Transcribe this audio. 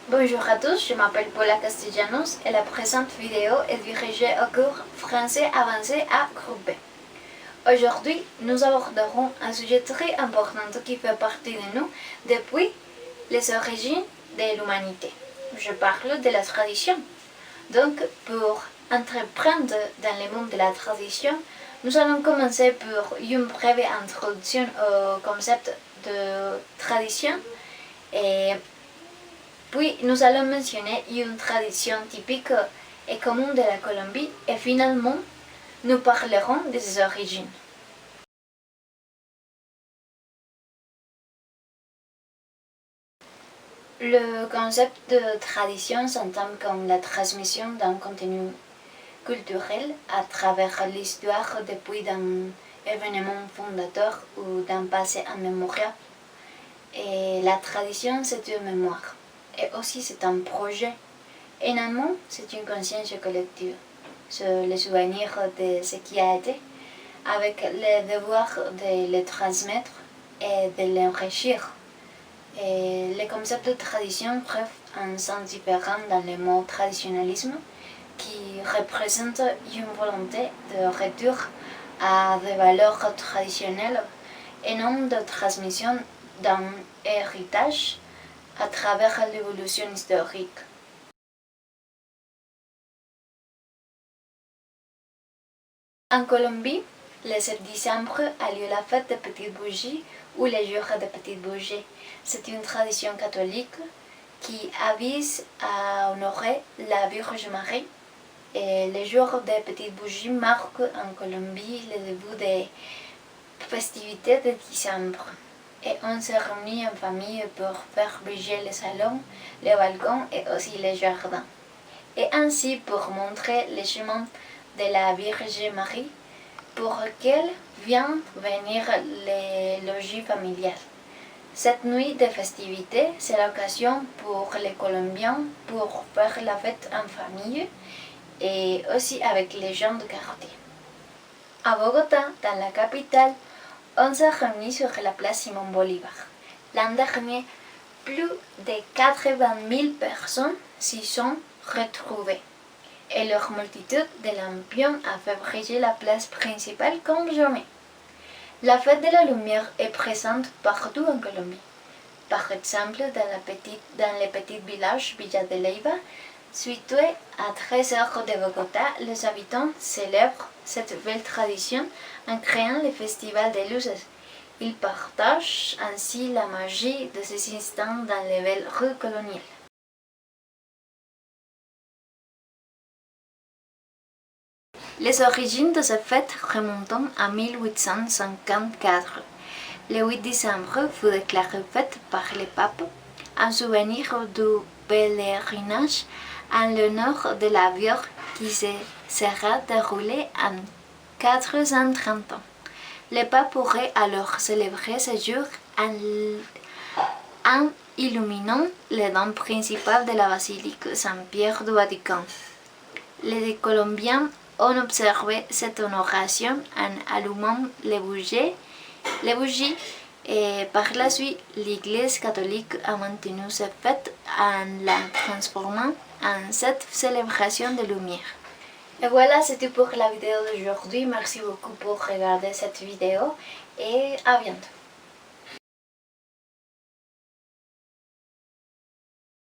Bonjour à tous, je m'appelle Paula Castellanos et la présente vidéo est dirigée au cours Français avancé à groupe B. Aujourd'hui, nous aborderons un sujet très important qui fait partie de nous depuis les origines de l'humanité. Je parle de la tradition. Donc, pour entreprendre dans le monde de la tradition, nous allons commencer par une brève introduction au concept de tradition et puis nous allons mentionner une tradition typique et commune de la Colombie et finalement nous parlerons de ses origines. Le concept de tradition s'entend comme la transmission d'un contenu culturel à travers l'histoire depuis d'un événement fondateur ou d'un passé immémorial. Et la tradition, c'est une mémoire. Et aussi, c'est un projet. Et en amont, c'est une conscience collective. C'est le souvenir de ce qui a été, avec le devoir de le transmettre et de l'enrichir. Et le concept de tradition bref un sens différent dans le mot traditionnalisme, qui représente une volonté de retour à des valeurs traditionnelles et non de transmission d'un héritage à travers l'évolution historique. En Colombie, le 7 décembre a lieu la fête des petites bougies ou le jour des petites bougies. C'est une tradition catholique qui vise à honorer la Vierge Marie. Et le jour des petites bougies marque en Colombie le début des festivités de décembre. Et on se réunit en famille pour faire bouger les salons, les balcons et aussi les jardins. Et ainsi pour montrer le chemin de la Vierge Marie pour lequel vient venir le logis familial. Cette nuit de festivités, c'est l'occasion pour les Colombiens pour faire la fête en famille et aussi avec les gens de quartier. À Bogota, dans la capitale, on s'est réunis sur la place Simón Bolívar. L'an dernier, plus de 80 000 personnes s'y sont retrouvées. Et leur multitude de lampions a fait briller la place principale comme jamais. La fête de la lumière est présente partout en Colombie. Par exemple, dans le petit village Villa de Leyva, situé à 13 heures de Bogota, les habitants célèbrent cette belle tradition en créant le festival des luces. Ils partagent ainsi la magie de ces instants dans les belles rues coloniales. Les origines de cette fête remontent à 1854. Le 8 décembre fut déclaré fête par le pape en souvenir du pèlerinage en l'honneur de la Vierge qui se sera déroulé en 430 ans. Le pape pourrait alors célébrer ce jour en illuminant les dôme principal de la basilique Saint-Pierre du Vatican. Les Colombiens ont observé cette honoration en allumant les bougies et par la suite l'Église catholique a maintenu cette fête en la transformant en cette célébration de lumière. Et voilà, c'était pour la vidéo d'aujourd'hui. Merci beaucoup pour regarder cette vidéo et à bientôt.